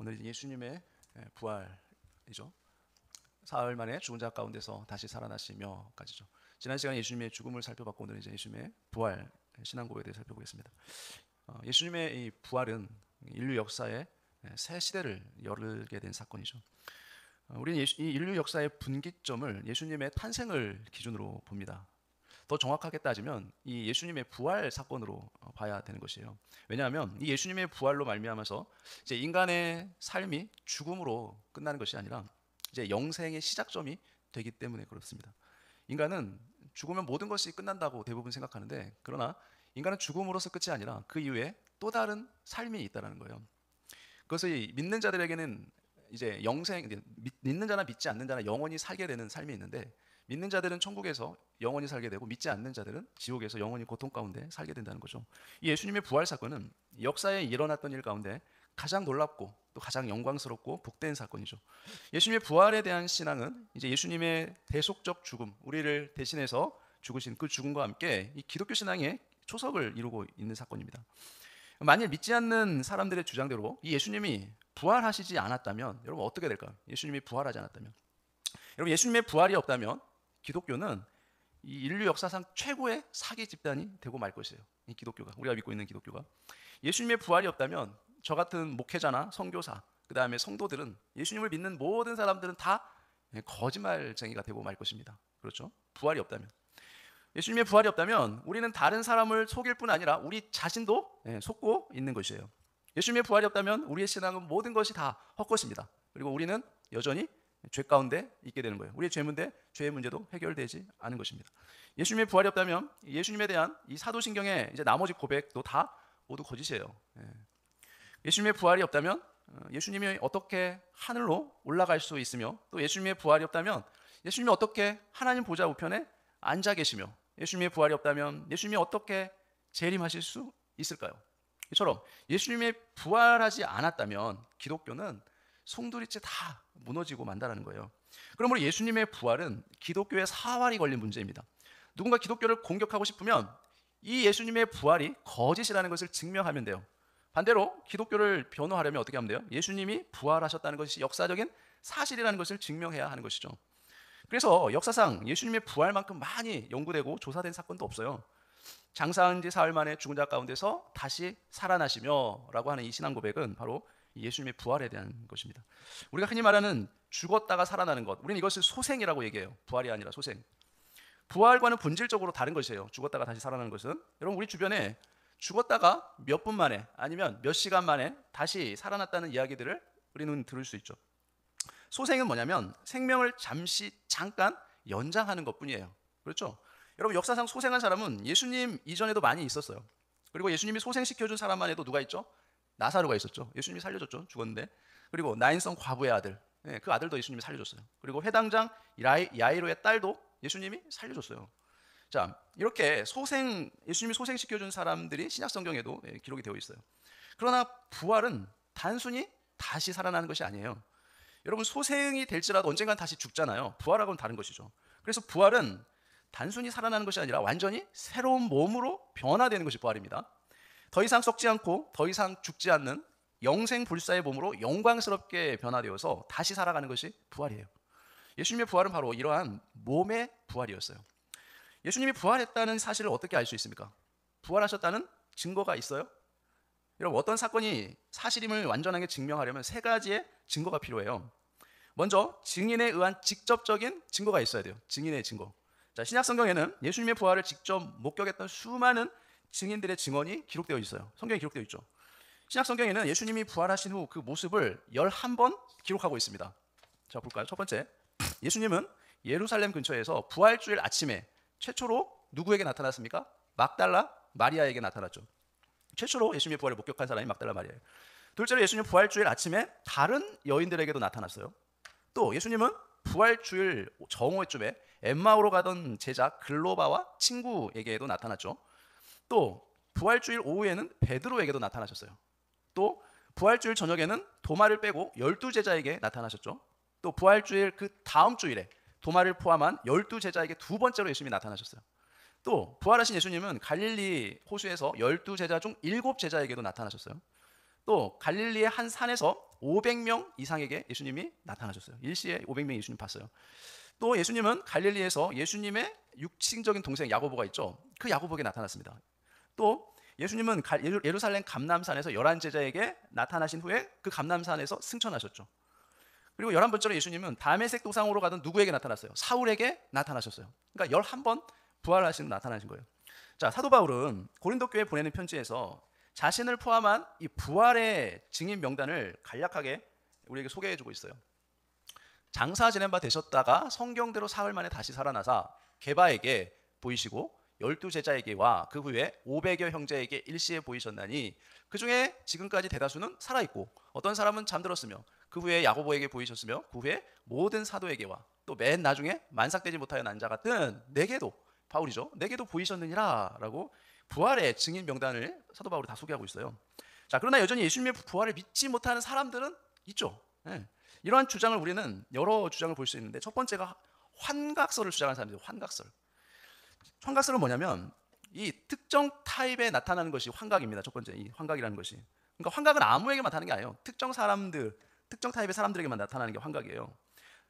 오늘 예수님의 부활이죠. 사흘 만에 죽은 자 가운데서 다시 살아나시며까지죠. 지난 시간에 예수님의 죽음을 살펴봤고 오늘은 이제 예수님의 부활 신앙고백에 대해 살펴보겠습니다. 예수님의 이 부활은 인류 역사의 새 시대를 열게 된 사건이죠. 우리는 이 인류 역사의 분기점을 예수님의 탄생을 기준으로 봅니다. 더 정확하게 따지면 이 예수님의 부활 사건으로 봐야 되는 것이에요. 왜냐하면 이 예수님의 부활로 말미암아서 이제 인간의 삶이 죽음으로 끝나는 것이 아니라 이제 영생의 시작점이 되기 때문에 그렇습니다. 인간은 죽으면 모든 것이 끝난다고 대부분 생각하는데, 그러나 인간은 죽음으로서 끝이 아니라 그 이후에 또 다른 삶이 있다는 거예요. 그것을 믿는 자들에게는 이제 영생, 믿는 자나 믿지 않는 자나 영원히 살게 되는 삶이 있는데, 믿는 자들은 천국에서 영원히 살게 되고 믿지 않는 자들은 지옥에서 영원히 고통 가운데 살게 된다는 거죠. 이 예수님의 부활 사건은 역사에 일어났던 일 가운데 가장 놀랍고 또 가장 영광스럽고 복된 사건이죠. 예수님의 부활에 대한 신앙은 이제 예수님의 대속적 죽음, 우리를 대신해서 죽으신 그 죽음과 함께 이 기독교 신앙의 초석을 이루고 있는 사건입니다. 만일 믿지 않는 사람들의 주장대로 이 예수님이 부활하시지 않았다면 여러분 어떻게 될까요? 예수님이 부활하지 않았다면, 여러분 예수님의 부활이 없다면 기독교는 이 인류 역사상 최고의 사기 집단이 되고 말 것이에요. 이 기독교가, 우리가 믿고 있는 기독교가 예수님의 부활이 없다면 저 같은 목회자나 선교사, 그 다음에 성도들은, 예수님을 믿는 모든 사람들은 다 거짓말쟁이가 되고 말 것입니다. 그렇죠? 부활이 없다면, 예수님의 부활이 없다면 우리는 다른 사람을 속일 뿐 아니라 우리 자신도 속고 있는 것이에요. 예수님의 부활이 없다면 우리의 신앙은 모든 것이 다 헛것입니다. 그리고 우리는 여전히 죄 가운데 있게 되는 거예요. 우리의 죄의 문제도 해결되지 않은 것입니다. 예수님의 부활이 없다면 예수님에 대한 이 사도신경의 이제 나머지 고백도 다 모두 거짓이에요. 예수님의 부활이 없다면 예수님이 어떻게 하늘로 올라갈 수 있으며, 또 예수님의 부활이 없다면 예수님이 어떻게 하나님 보좌 우편에 앉아 계시며, 예수님의 부활이 없다면 예수님이 어떻게 재림하실 수 있을까요? 이처럼 예수님이 부활하지 않았다면 기독교는 송두리째 다 무너지고 만다라는 거예요. 그러므로 예수님의 부활은 기독교의 사활이 걸린 문제입니다. 누군가 기독교를 공격하고 싶으면 이 예수님의 부활이 거짓이라는 것을 증명하면 돼요. 반대로 기독교를 변호하려면 어떻게 하면 돼요? 예수님이 부활하셨다는 것이 역사적인 사실이라는 것을 증명해야 하는 것이죠. 그래서 역사상 예수님의 부활만큼 많이 연구되고 조사된 사건도 없어요. 장사한 지 사흘 만에 죽은 자 가운데서 다시 살아나시며 라고 하는 이 신앙 고백은 바로 예수님의 부활에 대한 것입니다. 우리가 흔히 말하는 죽었다가 살아나는 것, 우리는 이것을 소생이라고 얘기해요. 부활이 아니라 소생. 부활과는 본질적으로 다른 것이에요. 죽었다가 다시 살아나는 것은. 여러분 우리 주변에 죽었다가 몇 분 만에 아니면 몇 시간 만에 다시 살아났다는 이야기들을 우리는 들을 수 있죠. 소생은 뭐냐면 생명을 잠깐 연장하는 것뿐이에요. 그렇죠? 여러분 역사상 소생한 사람은 예수님 이전에도 많이 있었어요. 그리고 예수님이 소생시켜준 사람만 해도 누가 있죠? 나사로가 있었죠. 예수님이 살려줬죠. 죽었는데. 그리고 나인성 과부의 아들, 그 아들도 예수님이 살려줬어요. 그리고 회당장 야이로의 딸도 예수님이 살려줬어요. 자, 이렇게 예수님이 소생시켜준 사람들이 신약 성경에도 기록이 되어 있어요. 그러나 부활은 단순히 다시 살아나는 것이 아니에요. 여러분 소생이 될지라도 언젠간 다시 죽잖아요. 부활하고는 다른 것이죠. 그래서 부활은 단순히 살아나는 것이 아니라 완전히 새로운 몸으로 변화되는 것이 부활입니다. 더 이상 썩지 않고 더 이상 죽지 않는 영생불사의 몸으로 영광스럽게 변화되어서 다시 살아가는 것이 부활이에요. 예수님의 부활은 바로 이러한 몸의 부활이었어요. 예수님이 부활했다는 사실을 어떻게 알 수 있습니까? 부활하셨다는 증거가 있어요? 여러분 어떤 사건이 사실임을 완전하게 증명하려면 세 가지의 증거가 필요해요. 먼저 증인에 의한 직접적인 증거가 있어야 돼요. 증인의 증거. 자, 신약 성경에는 예수님의 부활을 직접 목격했던 수많은 증인들의 증언이 기록되어 있어요. 성경에 기록되어 있죠. 신약 성경에는 예수님이 부활하신 후 그 모습을 11번 기록하고 있습니다. 자, 볼까요? 첫 번째, 예수님은 예루살렘 근처에서 부활주일 아침에 최초로 누구에게 나타났습니까? 막달라 마리아에게 나타났죠. 최초로 예수님의 부활을 목격한 사람이 막달라 마리아예요. 둘째로 예수님 부활주일 아침에 다른 여인들에게도 나타났어요. 또 예수님은 부활주일 정오쯤에 엠마오로 가던 제자 글로바와 친구에게도 나타났죠. 또 부활주일 오후에는 베드로에게도 나타나셨어요. 또 부활주일 저녁에는 도마를 빼고 12제자에게 나타나셨죠. 또 부활주일 그 다음 주일에 도마를 포함한 12제자에게 두 번째로 예수님이 나타나셨어요. 또 부활하신 예수님은 갈릴리 호수에서 12제자 중 7제자에게도 나타나셨어요. 또 갈릴리의 한 산에서 500명 이상에게 예수님이 나타나셨어요. 일시에 500명 예수님 봤어요. 또 예수님은 갈릴리에서 예수님의 육신적인 동생 야고보가 있죠. 그 야고보에게 나타났습니다. 또 예수님은 예루살렘 감람산에서 11제자에게 나타나신 후에 그 감람산에서 승천하셨죠. 그리고 11번째로 예수님은 다메섹 도상으로 가던 누구에게 나타났어요? 사울에게 나타나셨어요. 그러니까 11번 부활하신 나타나신 거예요. 자, 사도 바울은 고린도 교회에 보내는 편지에서 자신을 포함한 이 부활의 증인 명단을 간략하게 우리에게 소개해 주고 있어요. 장사 지낸 바 되셨다가 성경대로 사흘 만에 다시 살아나사 게바에게 보이시고 12제자에게와 그 후에 500여 형제에게 일시에 보이셨나니 그 중에 지금까지 대다수는 살아있고 어떤 사람은 잠들었으며 그 후에 야고보에게 보이셨으며 그 후에 모든 사도에게와 또 맨 나중에 만삭되지 못하여 난 자 같은 내게도, 바울이죠, 내게도 보이셨느니라 라고 부활의 증인 명단을 사도 바울이 다 소개하고 있어요. 자, 그러나 여전히 예수님의 부활을 믿지 못하는 사람들은 있죠. 예. 이러한 주장을 우리는 여러 주장을 볼 수 있는데 첫 번째가 환각설을 주장하는 사람들이에요. 환각설은 뭐냐면 이 특정 타입에 나타나는 것이 환각입니다. 첫 번째, 이 환각이라는 것이. 그러니까 환각은 아무에게만 나타나는 게 아니에요. 특정 사람들, 특정 타입의 사람들에게만 나타나는 게 환각이에요.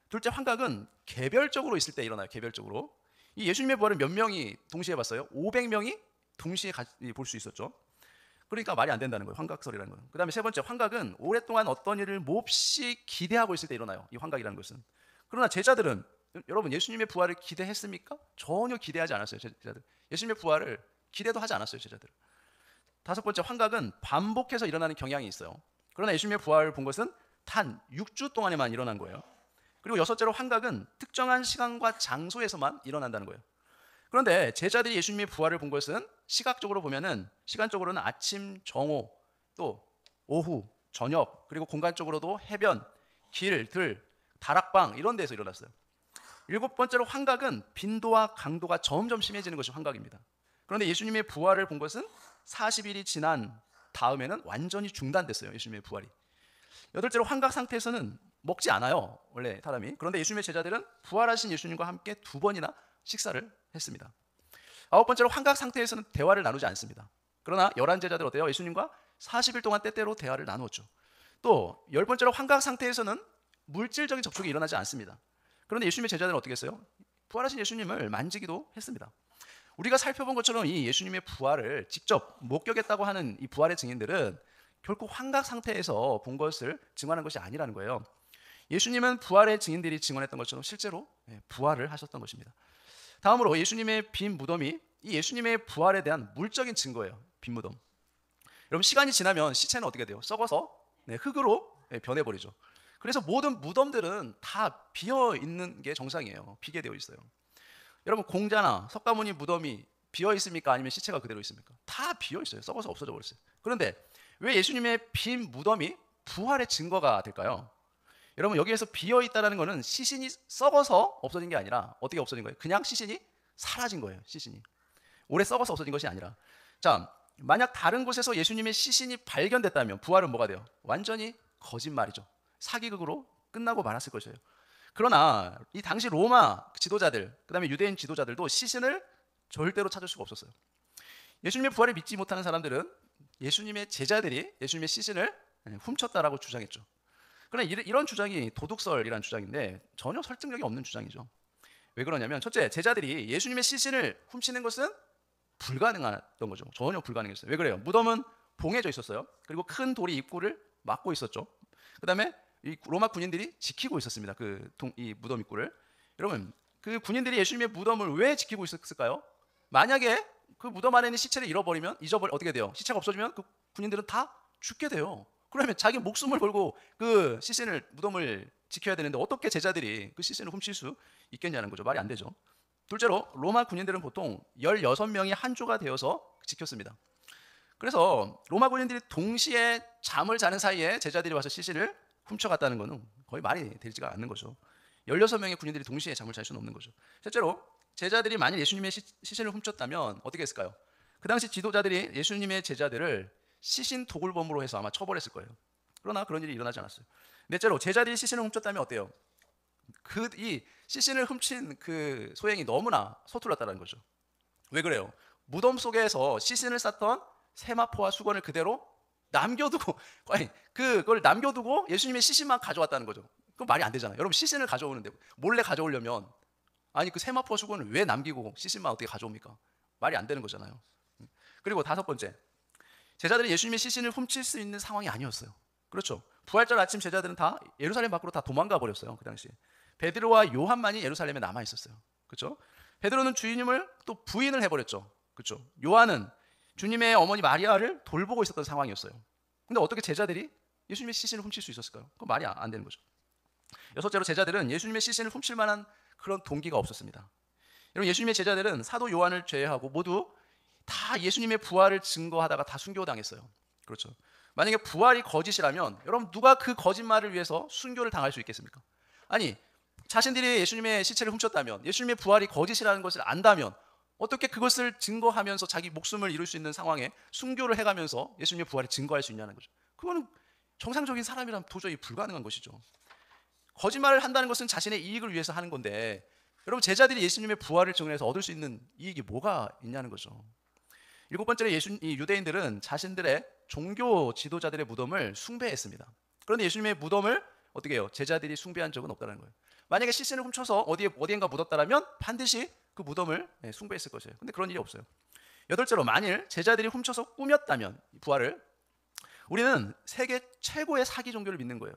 둘째, 환각은 개별적으로 있을 때 일어나요. 개별적으로. 이 예수님의 부활을 몇 명이 동시에 봤어요? 500명이 동시에 볼 수 있었죠. 그러니까 말이 안 된다는 거예요. 환각설이라는 거예요. 그 다음에 세 번째, 환각은 오랫동안 어떤 일을 몹시 기대하고 있을 때 일어나요. 이 환각이라는 것은. 그러나 제자들은, 여러분 예수님의 부활을 기대했습니까? 전혀 기대하지 않았어요. 제자들. 예수님의 부활을 기대도 하지 않았어요. 제자들. 다섯 번째, 환각은 반복해서 일어나는 경향이 있어요. 그러나 예수님의 부활을 본 것은 단 6주 동안에만 일어난 거예요. 그리고 여섯째로, 환각은 특정한 시간과 장소에서만 일어난다는 거예요. 그런데 제자들이 예수님의 부활을 본 것은 시각적으로 보면은, 시간적으로는 아침, 정오, 또 오후, 저녁, 그리고 공간적으로도 해변, 길, 들, 다락방 이런 데서 일어났어요. 일곱 번째로, 환각은 빈도와 강도가 점점 심해지는 것이 환각입니다. 그런데 예수님의 부활을 본 것은 40일이 지난 다음에는 완전히 중단됐어요. 예수님의 부활이. 여덟째로, 환각 상태에서는 먹지 않아요. 원래 사람이. 그런데 예수님의 제자들은 부활하신 예수님과 함께 2번이나 식사를 했습니다. 아홉 번째로, 환각 상태에서는 대화를 나누지 않습니다. 그러나 11제자들 어때요? 예수님과 40일 동안 때때로 대화를 나누었죠. 또 10번째로, 환각 상태에서는 물질적인 접촉이 일어나지 않습니다. 그런데 예수님의 제자들은 어떻게 했어요? 부활하신 예수님을 만지기도 했습니다. 우리가 살펴본 것처럼 이 예수님의 부활을 직접 목격했다고 하는 이 부활의 증인들은 결코 환각 상태에서 본 것을 증언한 것이 아니라는 거예요. 예수님은 부활의 증인들이 증언했던 것처럼 실제로 부활을 하셨던 것입니다. 다음으로, 예수님의 빈 무덤이 이 예수님의 부활에 대한 물적인 증거예요. 빈 무덤. 여러분, 시간이 지나면 시체는 어떻게 돼요? 썩어서 흙으로 변해버리죠. 그래서 모든 무덤들은 다 비어 있는 게 정상이에요. 비게 되어 있어요. 여러분, 공자나 석가모니 무덤이 비어 있습니까? 아니면 시체가 그대로 있습니까? 다 비어 있어요. 썩어서 없어져 버렸어요. 그런데 왜 예수님의 빈 무덤이 부활의 증거가 될까요? 여러분, 여기에서 비어 있다는 것은 시신이 썩어서 없어진 게 아니라 어떻게 없어진 거예요? 그냥 시신이 사라진 거예요. 시신이 오래 썩어서 없어진 것이 아니라. 자, 만약 다른 곳에서 예수님의 시신이 발견됐다면 부활은 뭐가 돼요? 완전히 거짓말이죠. 사기극으로 끝나고 말았을 것이에요. 그러나 이 당시 로마 지도자들, 그 다음에 유대인 지도자들도 시신을 절대로 찾을 수가 없었어요. 예수님의 부활을 믿지 못하는 사람들은 예수님의 제자들이 예수님의 시신을 훔쳤다라고 주장했죠. 그러나 이런 주장이 도둑설이라는 주장인데 전혀 설득력이 없는 주장이죠. 왜 그러냐면, 첫째, 제자들이 예수님의 시신을 훔치는 것은 불가능했던 거죠. 전혀 불가능했어요. 왜 그래요? 무덤은 봉해져 있었어요. 그리고 큰 돌이 입구를 막고 있었죠. 그 다음에 이 로마 군인들이 지키고 있었습니다. 이 무덤 입구를. 여러분, 그 군인들이 예수님의 무덤을 왜 지키고 있었을까요? 만약에 그 무덤 안에 있는 시체를 어떻게 돼요? 시체가 없어지면 그 군인들은 다 죽게 돼요. 그러면 자기 목숨을 걸고 그 무덤을 지켜야 되는데 어떻게 제자들이 그 시신을 훔칠 수 있겠냐는 거죠. 말이 안 되죠. 둘째로, 로마 군인들은 보통 16명이 한 조가 되어서 지켰습니다. 그래서 로마 군인들이 동시에 잠을 자는 사이에 제자들이 와서 시신을 훔쳐갔다는 것은 거의 말이 되지가 않는 거죠. 16명의 군인들이 동시에 잠을 잘 수는 없는 거죠. 실제로 제자들이 만일 예수님의 시신을 훔쳤다면 어떻게 했을까요? 그 당시 지도자들이 예수님의 제자들을 시신 도굴범으로 해서 아마 처벌했을 거예요. 그러나 그런 일이 일어나지 않았어요. 넷째로, 제자들이 시신을 훔쳤다면 어때요? 이 시신을 훔친 그 소행이 너무나 서툴렀다는 거죠. 왜 그래요? 무덤 속에서 시신을 쌌던 세마포와 수건을 그대로 남겨두고 아니 그걸 남겨두고 예수님의 시신만 가져왔다는 거죠. 그건 말이 안 되잖아요. 여러분 시신을 가져오는데 몰래 가져오려면 아니 그 세마포 수건을 왜 남기고 시신만 어떻게 가져옵니까? 말이 안 되는 거잖아요. 그리고 다섯 번째, 제자들이 예수님의 시신을 훔칠 수 있는 상황이 아니었어요. 그렇죠. 부활절 아침 제자들은 다 예루살렘 밖으로 다 도망가 버렸어요. 그 당시에 베드로와 요한만이 예루살렘에 남아 있었어요. 그렇죠. 베드로는 주님을 또 부인을 해버렸죠. 그렇죠. 요한은 주님의 어머니 마리아를 돌보고 있었던 상황이었어요. 근데 어떻게 제자들이 예수님의 시신을 훔칠 수 있었을까요? 그건 말이 안 되는 거죠. 여섯째로 제자들은 예수님의 시신을 훔칠 만한 그런 동기가 없었습니다. 여러분 예수님의 제자들은 사도 요한을 제외하고 모두 다 예수님의 부활을 증거하다가 다 순교당했어요. 그렇죠. 만약에 부활이 거짓이라면 여러분 누가 그 거짓말을 위해서 순교를 당할 수 있겠습니까? 아니 자신들이 예수님의 시체를 훔쳤다면 예수님의 부활이 거짓이라는 것을 안다면 어떻게 그것을 증거하면서 자기 목숨을 잃을 수 있는 상황에 순교를 해가면서 예수님의 부활을 증거할 수 있냐는 거죠. 그거는 정상적인 사람이라면 도저히 불가능한 것이죠. 거짓말을 한다는 것은 자신의 이익을 위해서 하는 건데 여러분 제자들이 예수님의 부활을 증언해서 얻을 수 있는 이익이 뭐가 있냐는 거죠. 일곱 번째로 이 유대인들은 자신들의 종교 지도자들의 무덤을 숭배했습니다. 그런데 예수님의 무덤을 어떻게 해요? 제자들이 숭배한 적은 없다는 거예요. 만약에 시신을 훔쳐서 어디엔가 묻었다면 반드시 그 무덤을 숭배했을 것이에요. 근데 그런 일이 없어요. 여덟째로 만일 제자들이 훔쳐서 꾸몄다면 부활을 우리는 세계 최고의 사기 종교를 믿는 거예요.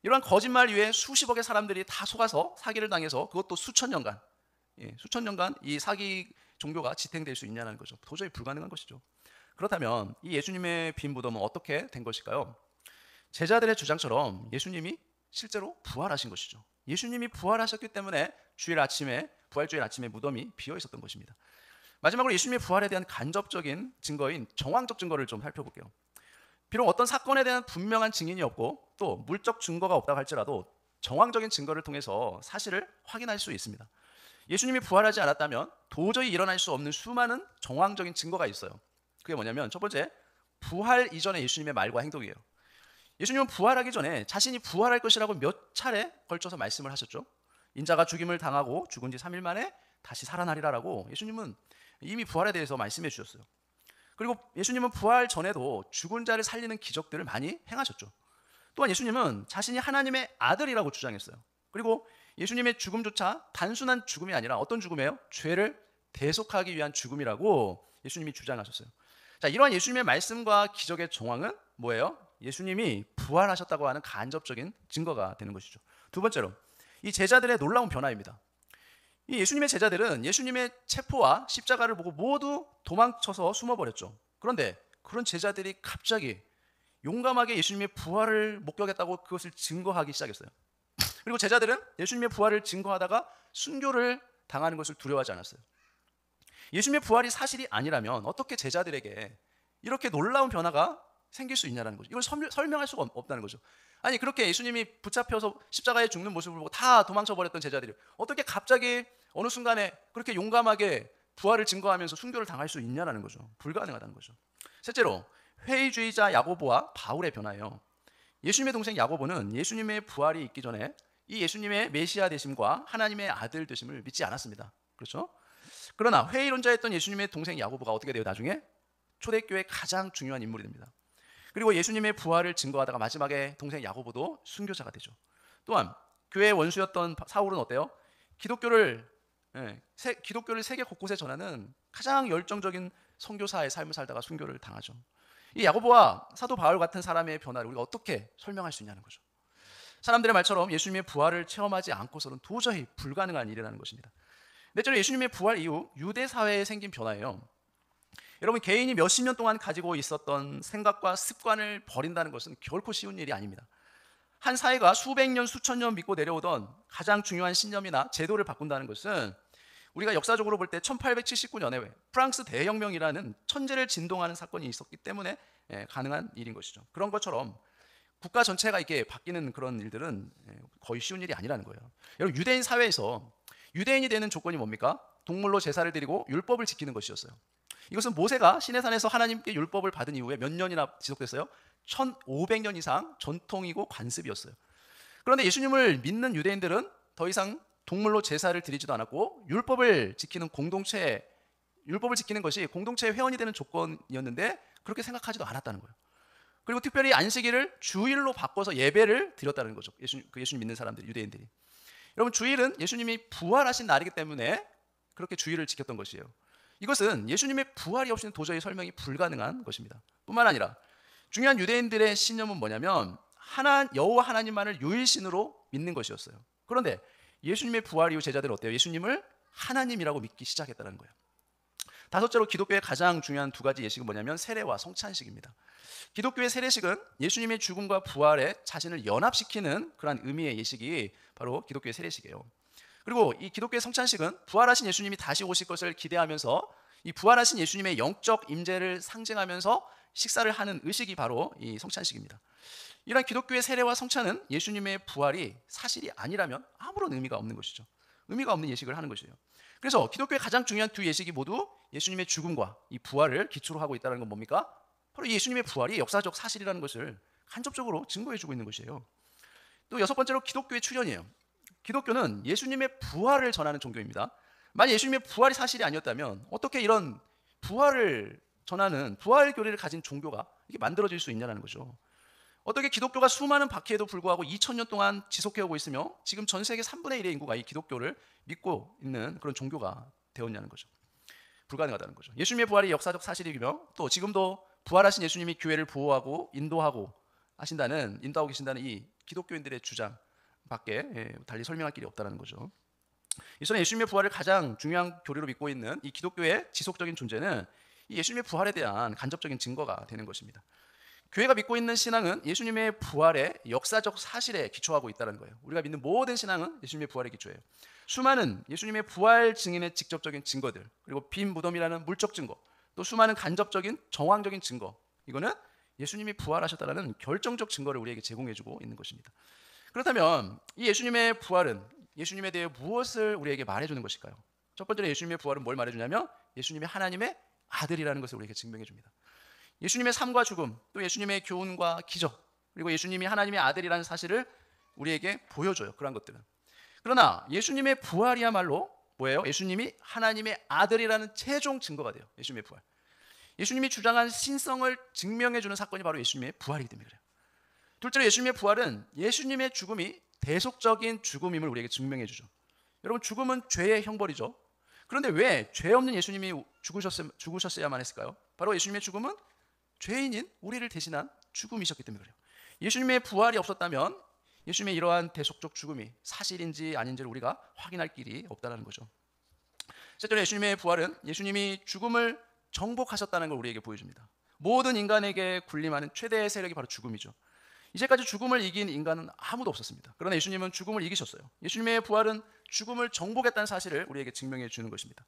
이러한 거짓말 위에 수십억의 사람들이 다 속아서 사기를 당해서 그것도 수천 년간 이 사기 종교가 지탱될 수 있냐는 거죠. 도저히 불가능한 것이죠. 그렇다면 이 예수님의 빈 무덤은 어떻게 된 것일까요? 제자들의 주장처럼 예수님이 실제로 부활하신 것이죠. 예수님이 부활하셨기 때문에 부활주일 아침에 무덤이 비어 있었던 것입니다. 마지막으로 예수님의 부활에 대한 간접적인 증거인 정황적 증거를 좀 살펴볼게요. 비록 어떤 사건에 대한 분명한 증인이 없고 또 물적 증거가 없다고 할지라도 정황적인 증거를 통해서 사실을 확인할 수 있습니다. 예수님이 부활하지 않았다면 도저히 일어날 수 없는 수많은 정황적인 증거가 있어요. 그게 뭐냐면 첫 번째, 부활 이전의 예수님의 말과 행동이에요. 예수님은 부활하기 전에 자신이 부활할 것이라고 몇 차례 걸쳐서 말씀을 하셨죠. 인자가 죽임을 당하고 죽은 지 3일 만에 다시 살아나리라라고 예수님은 이미 부활에 대해서 말씀해 주셨어요. 그리고 예수님은 부활 전에도 죽은 자를 살리는 기적들을 많이 행하셨죠. 또한 예수님은 자신이 하나님의 아들이라고 주장했어요. 그리고 예수님의 죽음조차 단순한 죽음이 아니라 어떤 죽음이에요? 죄를 대속하기 위한 죽음이라고 예수님이 주장하셨어요. 자, 이러한 예수님의 말씀과 기적의 정황은 뭐예요? 예수님이 부활하셨다고 하는 간접적인 증거가 되는 것이죠. 두 번째로 이 제자들의 놀라운 변화입니다. 이 예수님의 제자들은 예수님의 체포와 십자가를 보고 모두 도망쳐서 숨어버렸죠. 그런데 그런 제자들이 갑자기 용감하게 예수님의 부활을 목격했다고 그것을 증거하기 시작했어요. 그리고 제자들은 예수님의 부활을 증거하다가 순교를 당하는 것을 두려워하지 않았어요. 예수님의 부활이 사실이 아니라면 어떻게 제자들에게 이렇게 놀라운 변화가 생길 수 있냐는 거죠. 이걸 설명할 수가 없다는 거죠. 아니 그렇게 예수님이 붙잡혀서 십자가에 죽는 모습을 보고 다 도망쳐버렸던 제자들이 어떻게 갑자기 어느 순간에 그렇게 용감하게 부활을 증거하면서 순교를 당할 수 있냐는 거죠. 불가능하다는 거죠. 셋째로 회의주의자 야고보와 바울의 변화예요. 예수님의 동생 야고보는 예수님의 부활이 있기 전에 이 예수님의 메시아 되심과 하나님의 아들 되심을 믿지 않았습니다. 그렇죠? 그러나 회의론자였던 예수님의 동생 야고보가 어떻게 돼요? 나중에 초대교회의 가장 중요한 인물이 됩니다. 그리고 예수님의 부활을 증거하다가 마지막에 동생 야고보도 순교자가 되죠. 또한 교회의 원수였던 사울은 어때요? 기독교를 세계 곳곳에 전하는 가장 열정적인 선교사의 삶을 살다가 순교를 당하죠. 이 야고보와 사도 바울 같은 사람의 변화를 우리가 어떻게 설명할 수 있냐는 거죠. 사람들의 말처럼 예수님의 부활을 체험하지 않고서는 도저히 불가능한 일이라는 것입니다. 넷째로 예수님의 부활 이후 유대 사회에 생긴 변화예요. 여러분 개인이 몇십 년 동안 가지고 있었던 생각과 습관을 버린다는 것은 결코 쉬운 일이 아닙니다. 한 사회가 수백 년 수천 년 믿고 내려오던 가장 중요한 신념이나 제도를 바꾼다는 것은 우리가 역사적으로 볼 때 1879년에 프랑스 대혁명이라는 천재를 진동하는 사건이 있었기 때문에 가능한 일인 것이죠. 그런 것처럼 국가 전체가 이렇게 바뀌는 그런 일들은 거의 쉬운 일이 아니라는 거예요. 여러분 유대인 사회에서 유대인이 되는 조건이 뭡니까? 동물로 제사를 드리고 율법을 지키는 것이었어요. 이것은 모세가 시내산에서 하나님께 율법을 받은 이후에 몇 년이나 지속됐어요? 1500년 이상 전통이고 관습이었어요. 그런데 예수님을 믿는 유대인들은 더 이상 동물로 제사를 드리지도 않았고 율법을 지키는 것이 공동체의 회원이 되는 조건이었는데 그렇게 생각하지도 않았다는 거예요. 그리고 특별히 안식일을 주일로 바꿔서 예배를 드렸다는 거죠. 예수님 믿는 사람들이, 유대인들이. 여러분, 주일은 예수님이 부활하신 날이기 때문에 그렇게 주일을 지켰던 것이에요. 이것은 예수님의 부활이 없이는 도저히 설명이 불가능한 것입니다. 뿐만 아니라 중요한 유대인들의 신념은 뭐냐면 여호와 하나님만을 유일신으로 믿는 것이었어요. 그런데 예수님의 부활 이후 제자들은 어때요? 예수님을 하나님이라고 믿기 시작했다는 거예요. 다섯째로 기독교의 가장 중요한 두 가지 예식은 뭐냐면 세례와 성찬식입니다. 기독교의 세례식은 예수님의 죽음과 부활에 자신을 연합시키는 그러한 의미의 예식이 바로 기독교의 세례식이에요. 그리고 이 기독교의 성찬식은 부활하신 예수님이 다시 오실 것을 기대하면서 이 부활하신 예수님의 영적 임재를 상징하면서 식사를 하는 의식이 바로 이 성찬식입니다. 이러한 기독교의 세례와 성찬은 예수님의 부활이 사실이 아니라면 아무런 의미가 없는 것이죠. 의미가 없는 예식을 하는 것이에요. 그래서 기독교의 가장 중요한 두 예식이 모두 예수님의 죽음과 이 부활을 기초로 하고 있다는 건 뭡니까? 바로 예수님의 부활이 역사적 사실이라는 것을 간접적으로 증거해주고 있는 것이에요. 또 여섯 번째로 기독교의 출현이에요. 기독교는 예수님의 부활을 전하는 종교입니다. 만약 예수님의 부활이 사실이 아니었다면 어떻게 이런 부활을 전하는 부활 교리를 가진 종교가 이게 만들어질 수 있냐는 거죠. 어떻게 기독교가 수많은 박해에도 불구하고 2000년 동안 지속해오고 있으며 지금 전 세계 3분의 1의 인구가 이 기독교를 믿고 있는 그런 종교가 되었냐는 거죠. 불가능하다는 거죠. 예수님의 부활이 역사적 사실이며 또 지금도 부활하신 예수님이 교회를 보호하고 인도하고 계신다는 이 기독교인들의 주장 밖에 달리 설명할 길이 없다는 거죠. 이처럼 예수님의 부활을 가장 중요한 교리로 믿고 있는 이 기독교의 지속적인 존재는 이 예수님의 부활에 대한 간접적인 증거가 되는 것입니다. 교회가 믿고 있는 신앙은 예수님의 부활의 역사적 사실에 기초하고 있다는 거예요. 우리가 믿는 모든 신앙은 예수님의 부활에 기초해요. 수많은 예수님의 부활 증인의 직접적인 증거들, 그리고 빈 무덤이라는 물적 증거, 또 수많은 간접적인 정황적인 증거, 이거는 예수님이 부활하셨다는 결정적 증거를 우리에게 제공해주고 있는 것입니다. 그렇다면 이 예수님의 부활은 예수님에 대해 무엇을 우리에게 말해주는 것일까요? 첫 번째로 예수님의 부활은 뭘 말해주냐면 예수님이 하나님의 아들이라는 것을 우리에게 증명해줍니다. 예수님의 삶과 죽음, 또 예수님의 교훈과 기적, 그리고 예수님이 하나님의 아들이라는 사실을 우리에게 보여줘요. 그런 것들은. 그러나 예수님의 부활이야말로 뭐예요? 예수님이 하나님의 아들이라는 최종 증거가 돼요. 예수님의 부활. 예수님이 주장한 신성을 증명해주는 사건이 바로 예수님의 부활이기 때문에 그래요. 둘째로 예수님의 부활은 예수님의 죽음이 대속적인 죽음임을 우리에게 증명해주죠. 여러분, 죽음은 죄의 형벌이죠. 그런데 왜 죄 없는 예수님이 죽으셨어야만 했을까요? 바로 예수님의 죽음은 죄인인 우리를 대신한 죽음이셨기 때문에 그래요. 예수님의 부활이 없었다면 예수님의 이러한 대속적 죽음이 사실인지 아닌지를 우리가 확인할 길이 없다는 거죠. 셋째로 예수님의 부활은 예수님이 죽음을 정복하셨다는 걸 우리에게 보여줍니다. 모든 인간에게 군림하는 최대의 세력이 바로 죽음이죠. 이제까지 죽음을 이긴 인간은 아무도 없었습니다. 그러나 예수님은 죽음을 이기셨어요. 예수님의 부활은 죽음을 정복했다는 사실을 우리에게 증명해 주는 것입니다.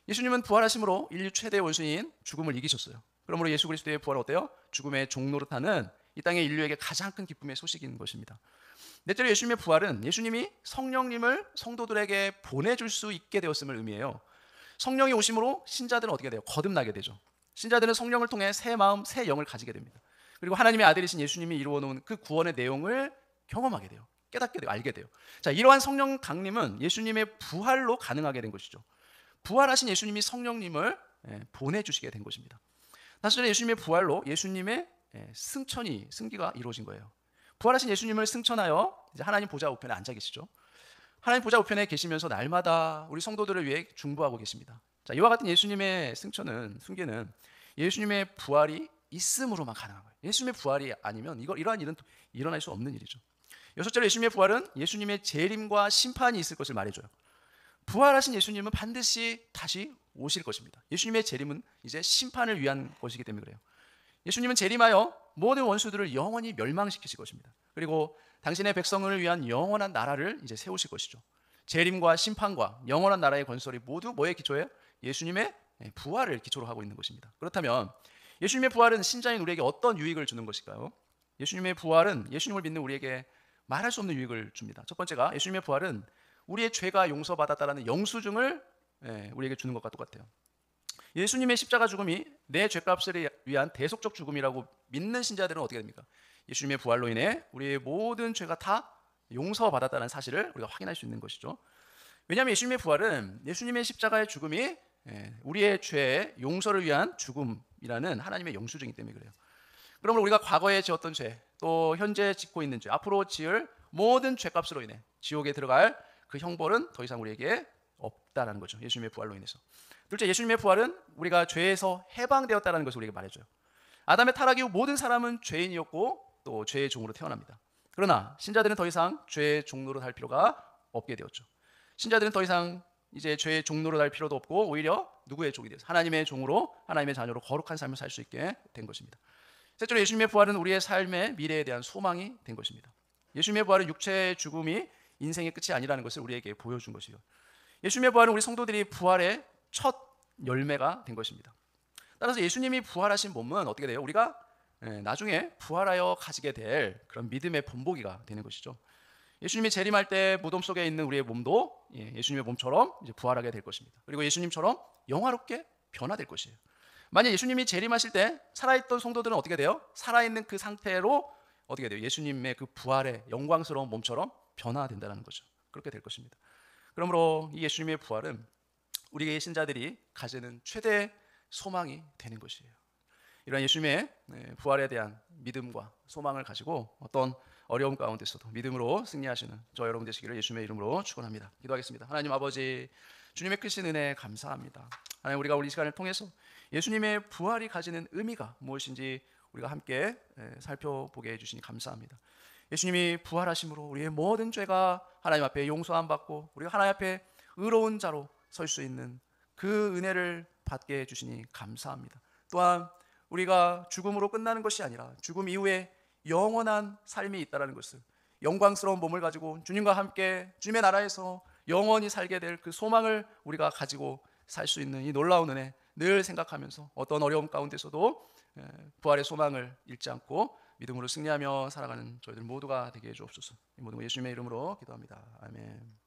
예수님은 부활하심으로 인류 최대의 원수인 죽음을 이기셨어요. 그러므로 예수 그리스도의 부활은 어때요? 죽음의 종노릇하는 이 땅의 인류에게 가장 큰 기쁨의 소식인 것입니다. 넷째로 예수님의 부활은 예수님이 성령님을 성도들에게 보내줄 수 있게 되었음을 의미해요. 성령이 오심으로 신자들은 어떻게 돼요? 거듭나게 되죠. 신자들은 성령을 통해 새 마음, 새 영을 가지게 됩니다. 그리고 하나님의 아들이신 예수님이 이루어놓은 그 구원의 내용을 경험하게 돼요. 깨닫게 돼요. 알게 돼요. 자, 이러한 성령 강림은 예수님의 부활로 가능하게 된 것이죠. 부활하신 예수님이 성령님을 보내주시게 된 것입니다. 사실 예수님의 부활로 예수님의 승기가 이루어진 거예요. 부활하신 예수님을 승천하여 이제 하나님 보좌 우편에 앉아 계시죠. 하나님 보좌 우편에 계시면서 날마다 우리 성도들을 위해 중보하고 계십니다. 자, 이와 같은 예수님의 승계는 예수님의 부활이 있음으로만 가능한 거예요. 예수님의 부활이 아니면 이러한 일은 일어날 수 없는 일이죠. 여섯째로 예수님의 부활은 예수님의 재림과 심판이 있을 것을 말해줘요. 부활하신 예수님은 반드시 다시 오실 것입니다. 예수님의 재림은 이제 심판을 위한 것이기 때문에 그래요. 예수님은 재림하여 모든 원수들을 영원히 멸망시키실 것입니다. 그리고 당신의 백성을 위한 영원한 나라를 이제 세우실 것이죠. 재림과 심판과 영원한 나라의 건설이 모두 뭐에 기초해요? 예수님의 부활을 기초로 하고 있는 것입니다. 그렇다면 예수님의 부활은 신자인 우리에게 어떤 유익을 주는 것일까요? 예수님의 부활은 예수님을 믿는 우리에게 말할 수 없는 유익을 줍니다. 첫 번째가 예수님의 부활은 우리의 죄가 용서받았다라는 영수증을 우리에게 주는 것과 똑같아요. 예수님의 십자가 죽음이 내 죄값을 위한 대속적 죽음이라고 믿는 신자들은 어떻게 됩니까? 예수님의 부활로 인해 우리의 모든 죄가 다 용서받았다는 사실을 우리가 확인할 수 있는 것이죠. 왜냐하면 예수님의 부활은 예수님의 십자가의 죽음이 우리의 죄의 용서를 위한 죽음이라는 하나님의 영수증이기 때문에 그래요. 그러므로 우리가 과거에 지었던 죄, 또 현재 짓고 있는 죄, 앞으로 지을 모든 죄값으로 인해 지옥에 들어갈 그 형벌은 더 이상 우리에게 없다라는 거죠. 예수님의 부활로 인해서. 둘째, 예수님의 부활은 우리가 죄에서 해방되었다는 것을 우리에게 말해줘요. 아담의 타락 이후 모든 사람은 죄인이었고 또 죄의 종으로 태어납니다. 그러나 신자들은 더 이상 죄의 종로로 살 필요가 없게 되었죠. 신자들은 더 이상 이제 죄의 종로로 살 필요도 없고 오히려 누구의 종이 되어서 하나님의 종으로, 하나님의 자녀로 거룩한 삶을 살 수 있게 된 것입니다. 셋째로 예수님의 부활은 우리의 삶의 미래에 대한 소망이 된 것입니다. 예수님의 부활은 육체의 죽음이 인생의 끝이 아니라는 것을 우리에게 보여준 것이요. 예수님의 부활은 우리 성도들이 부활의 첫 열매가 된 것입니다. 따라서 예수님이 부활하신 몸은 어떻게 돼요? 우리가 나중에 부활하여 가지게 될 그런 믿음의 본보기가 되는 것이죠. 예수님이 재림할 때 무덤 속에 있는 우리의 몸도 예수님의 몸처럼 이제 부활하게 될 것입니다. 그리고 예수님처럼 영화롭게 변화될 것이에요. 만약 예수님이 재림하실 때 살아있던 성도들은 어떻게 돼요? 살아있는 그 상태로 어떻게 돼요? 예수님의 그 부활의 영광스러운 몸처럼 변화된다는 거죠. 그렇게 될 것입니다. 그러므로 이 예수님의 부활은 우리의 신자들이 가지는 최대 소망이 되는 것이에요. 이런 예수님의 부활에 대한 믿음과 소망을 가지고 어떤 어려움 가운데서도 믿음으로 승리하시는 저 여러분 되시기를 예수님의 이름으로 축원합니다. 기도하겠습니다. 하나님 아버지, 주님의 크신 은혜 감사합니다. 하나님, 우리가 우리 시간을 통해서 예수님의 부활이 가지는 의미가 무엇인지 우리가 함께 살펴보게 해주시니 감사합니다. 예수님이 부활하심으로 우리의 모든 죄가 하나님 앞에 용서함 받고 우리가 하나님 앞에 의로운 자로 설 수 있는 그 은혜를 받게 해주시니 감사합니다. 또한 우리가 죽음으로 끝나는 것이 아니라 죽음 이후에 영원한 삶이 있다는 것을, 영광스러운 몸을 가지고 주님과 함께 주님의 나라에서 영원히 살게 될 그 소망을 우리가 가지고 살 수 있는 이 놀라운 은혜 늘 생각하면서 어떤 어려움 가운데서도 부활의 소망을 잃지 않고 믿음으로 승리하며 살아가는 저희들 모두가 되게 해주옵소서. 이 모든 거 예수님의 이름으로 기도합니다. 아멘.